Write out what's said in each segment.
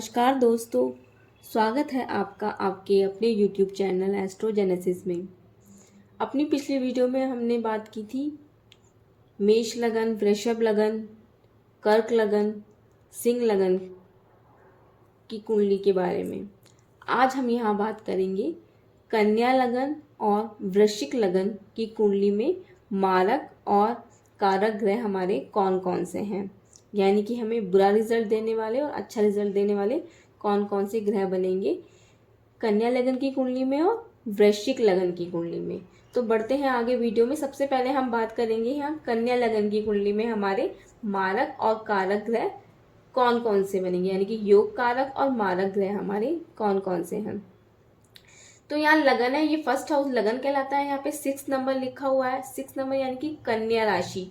नमस्कार दोस्तों, स्वागत है आपका आपके अपने YouTube चैनल एस्ट्रोजेनेसिस में। अपनी पिछली वीडियो में हमने बात की थी मेष लगन, वृषभ लगन, कर्क लगन, सिंह लगन की कुंडली के बारे में। आज हम यहाँ बात करेंगे कन्या लगन और वृश्चिक लगन की कुंडली में मारक और कारक ग्रह हमारे कौन कौन से हैं, यानी कि हमें बुरा रिजल्ट देने वाले और अच्छा रिजल्ट देने वाले कौन कौन से ग्रह बनेंगे कन्या लगन की कुंडली में और वृश्चिक लगन की कुंडली में। तो बढ़ते हैं आगे वीडियो में। सबसे पहले हम बात करेंगे यहाँ कन्या लगन की कुंडली में हमारे मारक और कारक ग्रह कौन कौन से बनेंगे, यानी कि योग कारक और मारक ग्रह हमारे कौन कौन से हैं। तो यहाँ लगन है, ये फर्स्ट हाउस लगन कहलाता है। यहाँ पे 6 नंबर लिखा हुआ है। 6 नंबर यानी कि कन्या राशि।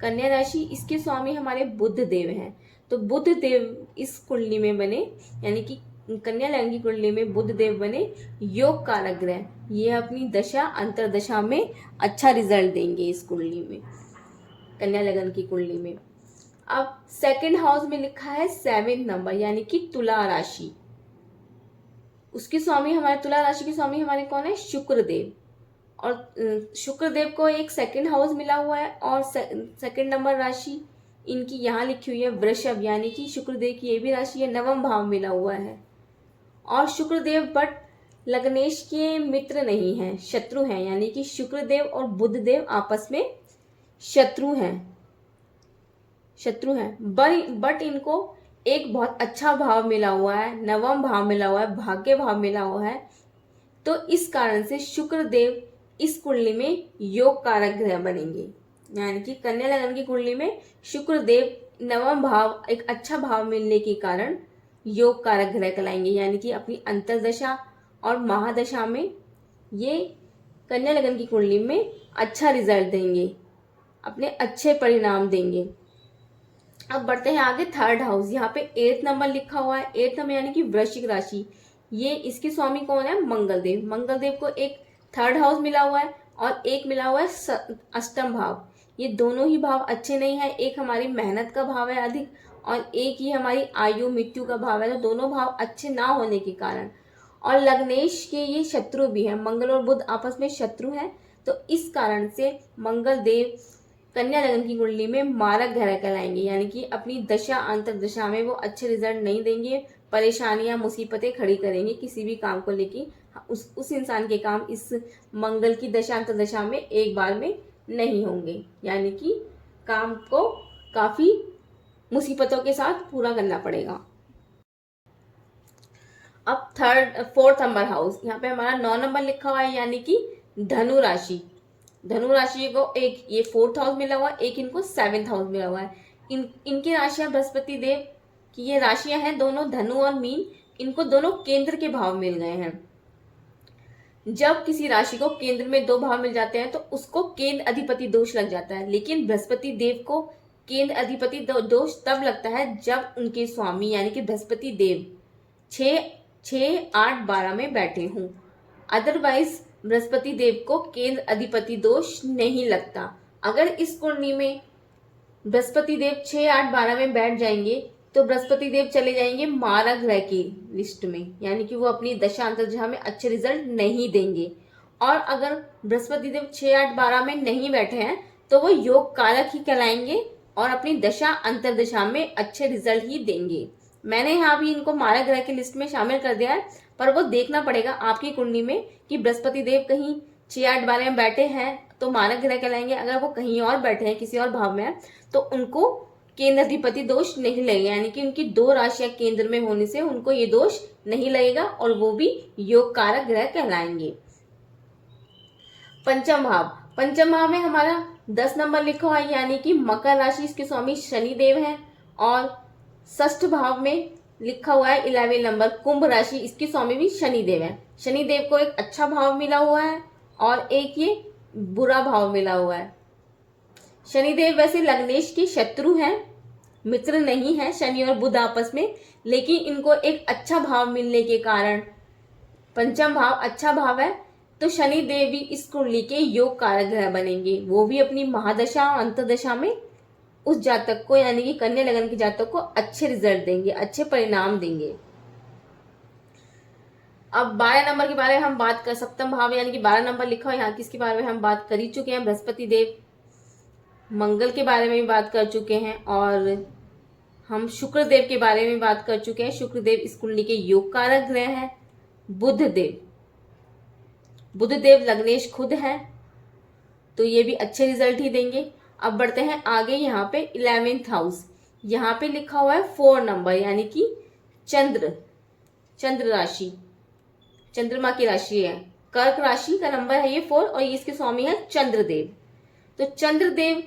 कन्या राशि, इसके स्वामी हमारे बुध देव हैं। तो बुध देव इस कुंडली में बने, यानी कि कन्या लगन की कुंडली में बुध देव बने योग कारक ग्रह। ये अपनी दशा अंतरदशा में अच्छा रिजल्ट देंगे इस कुंडली में, कन्या लगन की कुंडली में। अब सेकंड हाउस में लिखा है 7 नंबर, यानी कि तुला राशि। उसके स्वामी हमारे, तुला राशि के स्वामी हमारे कौन है? शुक्रदेव। और शुक्रदेव को एक सेकंड हाउस मिला हुआ है और सेकंड नंबर राशि इनकी यहाँ लिखी हुई है वृषभ, यानी कि शुक्रदेव की ये भी राशि है, नवम भाव मिला हुआ है। और शुक्रदेव बट लग्नेश के मित्र नहीं हैं, शत्रु हैं, यानी कि शुक्रदेव और बुधदेव आपस में शत्रु हैं। बट इनको एक बहुत अच्छा भाव मिला हुआ है, नवम भाव मिला हुआ है, भाग्य भाव मिला हुआ है। तो इस कारण से शुक्रदेव इस कुंडली में योग कारक ग्रह बनेंगे, यानी कि कन्या लगन की कुंडली में शुक्रदेव नवम भाव, एक अच्छा भाव मिलने के कारण योग कारक ग्रह कहलाएंगे, यानी कि अपनी अंतरदशा और महादशा में ये कन्या लगन की कुंडली में अच्छा रिजल्ट देंगे, अपने अच्छे परिणाम देंगे। अब बढ़ते हैं आगे थर्ड हाउस। यहाँ पे 8 नंबर लिखा हुआ है। 8 नंबर यानी कि वृश्चिक राशि। ये इसके स्वामी कौन है? मंगलदेव। मंगलदेव को एक थर्ड हाउस मिला हुआ है और एक मिला हुआ है अष्टम भाव। ये दोनों ही भाव अच्छे नहीं है। एक हमारी मेहनत का भाव है अधिक और एक ही हमारी आयु मृत्यु का भाव है। तो दोनों भाव अच्छे ना होने के कारण, और लग्नेश के ये शत्रु भी है, मंगल और बुध आपस में शत्रु है। तो इस कारण से मंगल देव कन्या लगन की कुंडली में मारक ग्रह कहलाएंगे, यानी कि अपनी दशा अंतरदशा में वो अच्छे रिजल्ट नहीं देंगे, परेशानियां मुसीबतें खड़ी करेंगे किसी भी काम को लेके। उस इंसान के काम इस मंगल की दशा अंतरदशा में एक बार में नहीं होंगे, यानी कि काम को काफी मुसीबतों के साथ पूरा करना पड़ेगा। अब फोर्थ नंबर हाउस, यहाँ पे हमारा 9 नंबर लिखा हुआ है, यानी कि धनु राशि। धनु राशि को एक ये 4th हाउस मिला हुआ है, एक इनको 7th हाउस मिला हुआ है। इनकी राशियां बृहस्पति देव की ये राशियां हैं दोनों, धनु और मीन। इनको दोनों केंद्र के भाव मिल गए हैं। जब किसी राशि को केंद्र में 2 भाव मिल जाते हैं तो उसको केंद्र अधिपति दोष लग जाता है। लेकिन बृहस्पति देव को केंद्र अधिपति दोष तब लगता है जब उनके स्वामी यानी कि बृहस्पति देव 6, 8, 12 में बैठे हों। अदरवाइज बृहस्पति देव को केंद्र अधिपति दोष नहीं लगता। अगर इस कुंडली में बृहस्पति देव 6, 8, 12 में बैठ जाएंगे तो बृहस्पति देव चले जाएंगे मारक ग्रह की लिस्ट में, यानी कि वो अपनी दशा अंतर्दशा में अच्छे रिजल्ट नहीं देंगे। और अगर बृहस्पति देव 6, 8, 12 में नहीं बैठे हैं तो वो योग कारक ही कहलाएंगे और अपनी दशा अंतर्दशा में अच्छे रिजल्ट ही देंगे। मैंने यहाँ भी इनको मारक ग्रह की लिस्ट में शामिल कर दिया है, पर वो देखना पड़ेगा आपकी कुंडली में कि बृहस्पति देव कहीं 6, 8, 12 में बैठे हैं तो मारक ग्रह कहलाएंगे। अगर वो कहीं और बैठे हैं, किसी और भाव में है, तो उनको केंद्र अधिपति दोष नहीं लगेगा, यानी कि उनकी 2 राशियां केंद्र में होने से उनको ये दोष नहीं लगेगा और वो भी योग कारक ग्रह कहलाएंगे। पंचम भाव में हमारा 10 नंबर लिखा हुआ है, यानी कि मकर राशि। इसके स्वामी शनि देव है। और 6th भाव में लिखा हुआ है 11 नंबर कुंभ राशि। इसके स्वामी भी शनि देव है। शनि देव को एक अच्छा भाव मिला हुआ है और एक ये बुरा भाव मिला हुआ है। शनिदेव वैसे लग्नेश के शत्रु हैं, मित्र नहीं है शनि और बुध आपस में, लेकिन इनको एक अच्छा भाव मिलने के कारण, पंचम भाव अच्छा भाव है, तो शनि देव भी इस कुंडली के योग कारक ग्रह बनेंगे। वो भी अपनी महादशा और अंतरदशा में उस जातक को, यानी कि कन्या लगन के जातक को अच्छे रिजल्ट देंगे, अच्छे परिणाम देंगे। अब 12 नंबर के बारे में हम बात कर, सप्तम भाव यानी कि 12 नंबर लिखा हो यहाँ, किसके बारे में हम बात कर ही चुके हैं, बृहस्पति देव। मंगल के बारे में भी बात कर चुके हैं और हम शुक्र देव के बारे में बात कर चुके हैं। शुक्र देव इस कुंडली के योग कारक ग्रह हैं। बुध देव लग्नेश खुद है, तो ये भी अच्छे रिजल्ट ही देंगे। अब बढ़ते हैं आगे, यहाँ पे 11th हाउस, यहाँ पे लिखा हुआ है 4 नंबर यानी कि चंद्र राशि, चंद्रमा की राशि है, कर्क राशि का नंबर है ये 4 और इसके स्वामी है चंद्रदेव। तो चंद्रदेव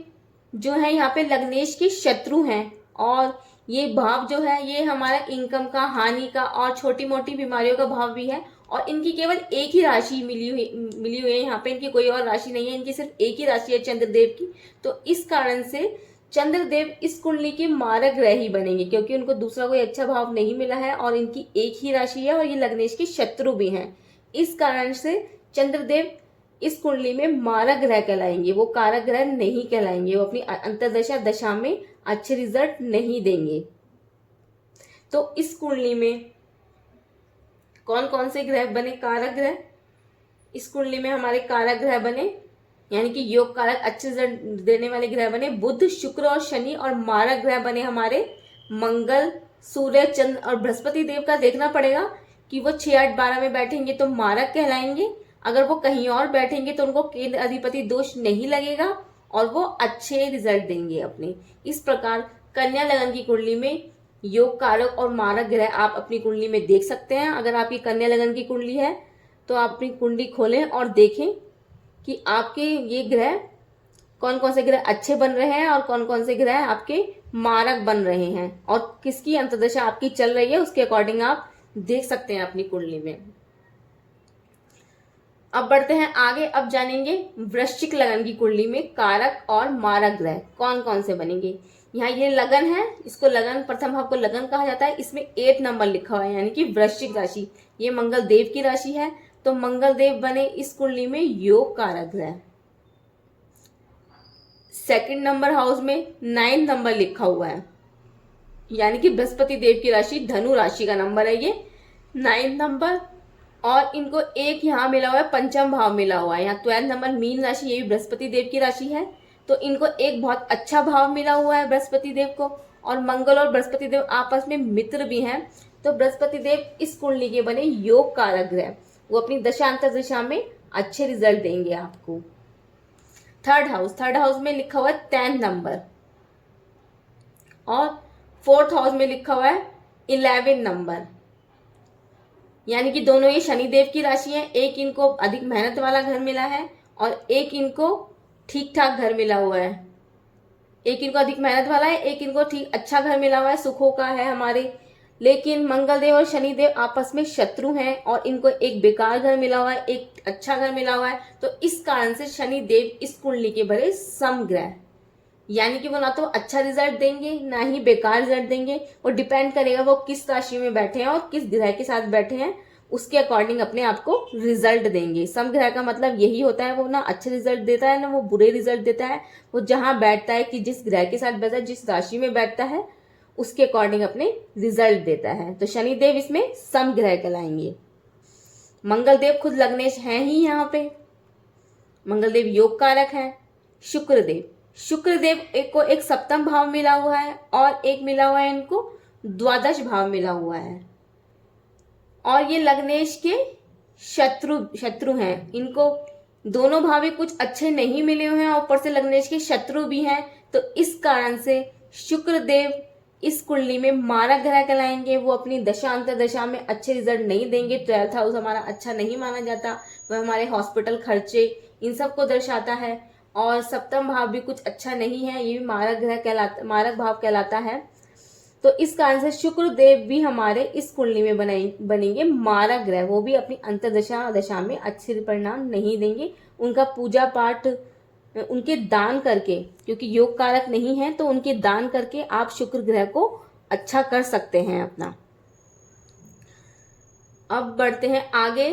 जो है यहाँ पे लग्नेश के शत्रु हैं और ये भाव जो है ये हमारा इनकम का, हानि का और छोटी मोटी बीमारियों का भाव भी है। और इनकी केवल एक ही राशि मिली हुई है यहाँ पे, इनकी कोई और राशि नहीं है, इनकी सिर्फ एक ही राशि है चंद्रदेव की। तो इस कारण से चंद्रदेव इस कुंडली के मारक ग्रह ही बनेंगे, क्योंकि उनको दूसरा कोई अच्छा भाव नहीं मिला है और इनकी एक ही राशि है और ये लग्नेश के शत्रु भी हैं। इस कारण से चंद्रदेव इस कुंडली में मारक ग्रह कहलाएंगे, वो कारक ग्रह नहीं कहलाएंगे, वो अपनी अंतर्दशा दशा में अच्छे रिजल्ट नहीं देंगे। तो इस कुंडली में कौन कौन से ग्रह बने कारक ग्रह? इस कुंडली में हमारे कारक ग्रह बने यानी कि योग कारक अच्छे रिजल्ट देने वाले ग्रह बने बुध, शुक्र और शनि, और मारक ग्रह बने हमारे मंगल, सूर्य, चंद्र और बृहस्पति देव का देखना पड़ेगा कि वो 6, 8, 12 में बैठेंगे तो मारक कहलाएंगे। अगर वो कहीं और बैठेंगे तो उनको केंद्र अधिपति दोष नहीं लगेगा और वो अच्छे रिजल्ट देंगे अपने। इस प्रकार कन्या लगन की कुंडली में योग कारक और मारक ग्रह आप अपनी कुंडली में देख सकते हैं। अगर आपकी कन्या लगन की कुंडली है तो आप अपनी कुंडली खोलें और देखें कि आपके ये ग्रह कौन कौन से ग्रह अच्छे बन रहे हैं और कौन कौन से ग्रह आपके मारक बन रहे हैं और किसकी अंतर्दशा आपकी चल रही है, उसके अकॉर्डिंग आप देख सकते हैं अपनी कुंडली में। अब बढ़ते हैं आगे, अब जानेंगे वृश्चिक लगन की कुंडली में कारक और मारक ग्रह कौन कौन से बनेंगे। यहाँ ये लगन है, इसको लगन, प्रथम भाव को लगन कहा जाता है। इसमें 8 नंबर लिखा हुआ है यानी कि वृश्चिक राशि, ये मंगल देव की राशि है, तो मंगल देव बने इस कुंडली में योग कारक ग्रह। सेकंड नंबर हाउस में 9 नंबर लिखा हुआ है यानी कि बृहस्पति देव की राशि, धनु राशि का नंबर है ये 9 नंबर, और इनको एक यहाँ मिला हुआ है, पंचम भाव मिला हुआ है। यहाँ 12 नंबर मीन राशि, ये भी बृहस्पति देव की राशि है, तो इनको एक बहुत अच्छा भाव मिला हुआ है बृहस्पति देव को। और मंगल और बृहस्पति देव आपस में मित्र भी हैं, तो बृहस्पति देव इस कुंडली के बने योग कारक ग्रह, वो अपनी दशा अंतर्दशा में अच्छे रिजल्ट देंगे आपको। थर्ड हाउस में लिखा हुआ है 10 नंबर और फोर्थ हाउस में लिखा हुआ है 11 नंबर, यानी कि दोनों ये शनिदेव की राशि है। एक इनको अधिक मेहनत वाला घर मिला है और एक इनको ठीक ठाक घर मिला हुआ है। एक इनको अधिक मेहनत वाला है, एक इनको ठीक अच्छा घर मिला हुआ है, सुखों का है हमारे। लेकिन मंगलदेव और शनिदेव आपस में शत्रु हैं और इनको एक बेकार घर मिला हुआ है, एक अच्छा घर मिला हुआ है। तो इस कारण से शनिदेव इस कुंडली के बड़े समग्रह, यानी कि वो ना तो अच्छा रिजल्ट देंगे ना ही बेकार रिजल्ट देंगे। वो डिपेंड करेगा वो किस राशि में बैठे हैं और किस ग्रह के साथ बैठे हैं, उसके अकॉर्डिंग अपने आप को रिजल्ट देंगे। समग्रह का मतलब यही होता है, वो ना अच्छे रिजल्ट देता है ना वो बुरे रिजल्ट देता है। वो जहां बैठता है कि जिस ग्रह के साथ बैठता है, जिस राशि में बैठता है, उसके अकॉर्डिंग अपने रिजल्ट देता है। तो शनिदेव इसमें समग्रह कहलाएंगे। मंगलदेव खुद लग्नेश हैं ही यहाँ पे, मंगलदेव योग कारक है। शुक्रदेव एक को एक सप्तम भाव मिला हुआ है और एक मिला हुआ है इनको द्वादश भाव मिला हुआ है, और ये लग्नेश के शत्रु हैं। इनको दोनों भाव कुछ अच्छे नहीं मिले हुए हैं और ऊपर से लग्नेश के शत्रु भी हैं। तो इस कारण से शुक्रदेव इस कुंडली में मारक ग्रह कहलाएंगे। वो अपनी दशा अंतर्दशा में अच्छे रिजल्ट नहीं देंगे। 12th हाउस हमारा अच्छा नहीं माना जाता, वह हमारे हॉस्पिटल खर्चे इन सब को दर्शाता है। और सप्तम भाव भी कुछ अच्छा नहीं है, ये भी मारक भाव कहलाता है। तो इस कारण से शुक्रदेव भी हमारे इस कुंडली में बनेंगे मारक ग्रह। वो भी अपनी अंतर्दशा में अच्छे परिणाम नहीं देंगे। उनका पूजा पाठ, उनके दान करके, क्योंकि योग कारक नहीं है तो उनके दान करके आप शुक्र ग्रह को अच्छा कर सकते हैं अपना। अब बढ़ते हैं आगे,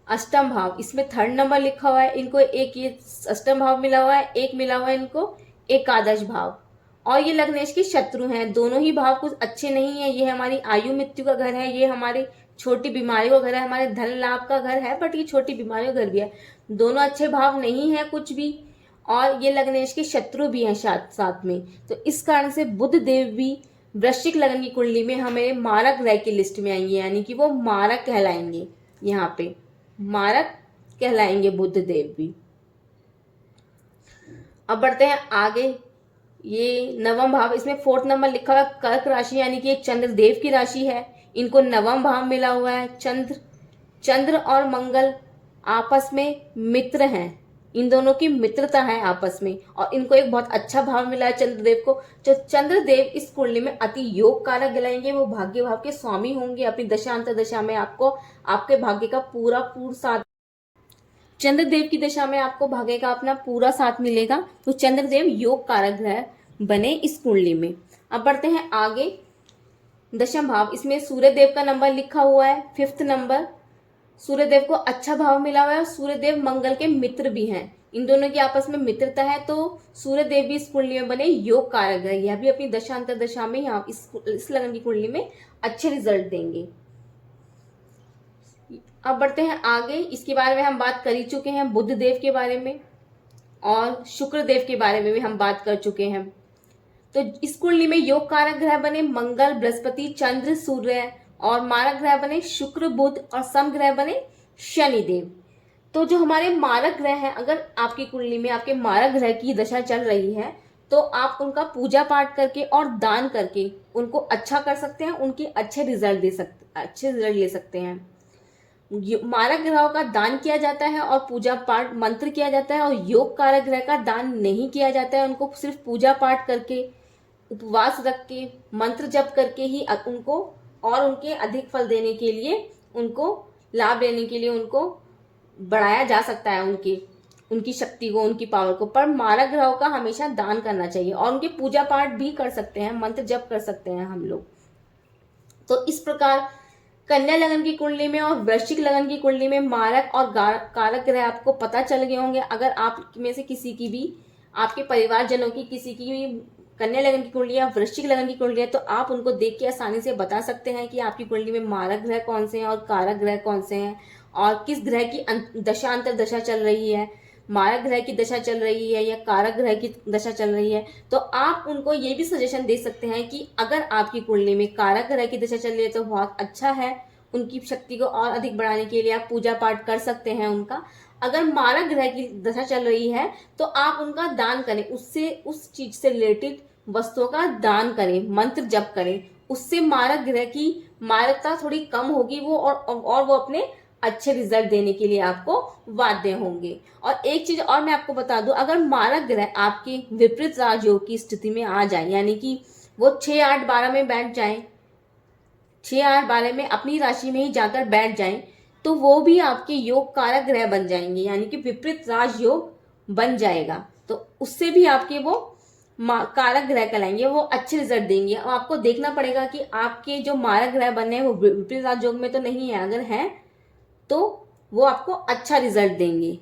अष्टम भाव, इसमें 3rd नंबर लिखा हुआ है। इनको एक ये अष्टम भाव मिला हुआ है, एक मिला हुआ है इनको एकादश भाव, और ये लग्नेश के शत्रु हैं। दोनों ही भाव कुछ अच्छे नहीं है। ये हमारी आयु मृत्यु का घर है, ये हमारे छोटी बीमारियों का घर है, हमारे धन लाभ का घर है, बट ये छोटी बीमारियों का घर भी है। दोनों अच्छे भाव नहीं है कुछ भी, और ये लग्नेश के शत्रु भी हैं साथ में। तो इस कारण से बुध देव भी वृश्चिक लगन की कुंडली में हमें मारक ग्रह की लिस्ट में आएंगे, यानी कि वो मारक कहलाएंगे। यहाँ पे मारक कहलाएंगे बुध देव भी। अब बढ़ते हैं आगे। ये नवम भाव, इसमें 4th नंबर लिखा हुआ है कर्क राशि, यानी कि एक चंद्रदेव की राशि है। इनको नवम भाव मिला हुआ है। चंद्र और मंगल आपस में मित्र हैं, इन दोनों की मित्रता है आपस में, और इनको एक बहुत अच्छा भाव मिला है चंद्रदेव को। जो चंद्रदेव इस कुंडली में अति योग कारक गिलाएंगे, वो भाग्य भाव के स्वामी होंगे। अपनी दशा अंतर दशा में आपको आपके भाग्य का पूरा साथ, चंद्रदेव की दशा में आपको भाग्य का अपना पूरा साथ मिलेगा। तो चंद्रदेव योग कारक ग्रह बने इस कुंडली में। अब बढ़ते हैं आगे। दशम भाव, इसमें सूर्यदेव का नंबर लिखा हुआ है 5th नंबर। सूर्यदेव को अच्छा भाव मिला हुआ है, और सूर्यदेव मंगल के मित्र भी हैं। इन दोनों की आपस में मित्रता है, तो सूर्यदेव भी इस कुंडली में बने योग कारक ग्रह। यह भी अपनी दशा अंतर दशा में यहाँ इस लगन की कुंडली में अच्छे रिजल्ट देंगे। अब बढ़ते हैं आगे। इसके बारे में हम बात कर ही चुके हैं, बुध देव के बारे में, और शुक्र देव के बारे में भी हम बात कर चुके हैं। तो इस कुंडली में योग कारक ग्रह बने मंगल, बृहस्पति, चंद्र, सूर्य, और मारक ग्रह बने शुक्र, बुध, और सम ग्रह बने शनिदेव। तो जो हमारे मारक ग्रह हैं, अगर आपकी कुंडली में आपके मारक ग्रह की दशा चल रही है, तो आप उनका पूजा पाठ करके और दान करके उनको अच्छा कर सकते हैं, उनके अच्छे रिजल्ट ले सकते हैं। मारक ग्रहों का दान किया जाता है और पूजा पाठ मंत्र किया जाता है, और योग कारक ग्रह का दान नहीं किया जाता है। उनको सिर्फ पूजा पाठ करके, उपवास रख के, मंत्र जप करके ही उनको और उनके अधिक फल देने के लिए, उनको लाभ लेने के लिए उनको बढ़ाया जा सकता है, उनकी शक्ति को, उनकी पावर को। पर मारक ग्रहों का हमेशा दान करना चाहिए, और उनके पूजा पाठ भी कर सकते हैं, मंत्र जप कर सकते हैं हम लोग। तो इस प्रकार कन्या लगन की कुंडली में और वृश्चिक लगन की कुंडली में मारक और कारक ग्रह आपको पता चल गए होंगे। अगर आप में से किसी की भी, आपके परिवारजनों की किसी की भी कन्या लगन की कुंडली या वृश्चिक लगन की कुंडली है, तो आप उनको देख के आसानी से बता सकते हैं कि आपकी कुंडली में मारक ग्रह कौन से हैं और कारक ग्रह कौन से हैं, और किस ग्रह की दशा अंतर दशा चल रही है, मारक ग्रह की दशा चल रही है या कारक ग्रह की दशा चल रही है। तो आप उनको ये भी सजेशन दे सकते हैं कि अगर आपकी कुंडली में कारक ग्रह की दशा चल रही है तो बहुत अच्छा है, उनकी शक्ति को और अधिक बढ़ाने के लिए आप पूजा पाठ कर सकते हैं उनका। अगर मारक ग्रह की दशा चल रही है तो आप उनका दान करें, उससे उस चीज से रिलेटेड वस्तुओं का दान करें, मंत्र जप करें। उससे मारक ग्रह की मारकता थोड़ी कम होगी, वो और वो अपने अच्छे रिजल्ट देने के लिए आपको बाध्य होंगे। और एक चीज और मैं आपको बता दूं, अगर मारक ग्रह आपके विपरीत राजयोग की स्थिति में आ जाए, यानी कि वो 6, 8, 12 में बैठ जाए, 6, 8, 12 में अपनी राशि में ही जाकर बैठ जाएं, तो वो भी आपके योग कारक ग्रह बन जाएंगे, यानी कि विपरीत राजयोग बन जाएगा। तो उससे भी आपके वो कारक ग्रह कहलाएंगे, वो अच्छे रिजल्ट देंगे। अब आपको देखना पड़ेगा कि आपके जो मारक ग्रह बने हैं वो विपरीत राजयोग में तो नहीं है, अगर है तो वो आपको अच्छा रिजल्ट देंगे।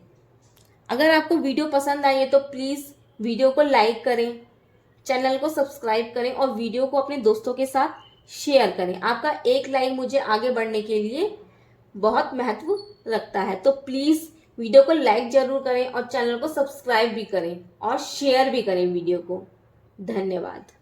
अगर आपको वीडियो पसंद आई है तो प्लीज़ वीडियो को लाइक करें, चैनल को सब्सक्राइब करें, और वीडियो को अपने दोस्तों के साथ शेयर करें। आपका एक लाइक मुझे आगे बढ़ने के लिए बहुत महत्व रखता है। तो प्लीज़ वीडियो को लाइक जरूर करें, और चैनल को सब्सक्राइब भी करें, और शेयर भी करें वीडियो को। धन्यवाद।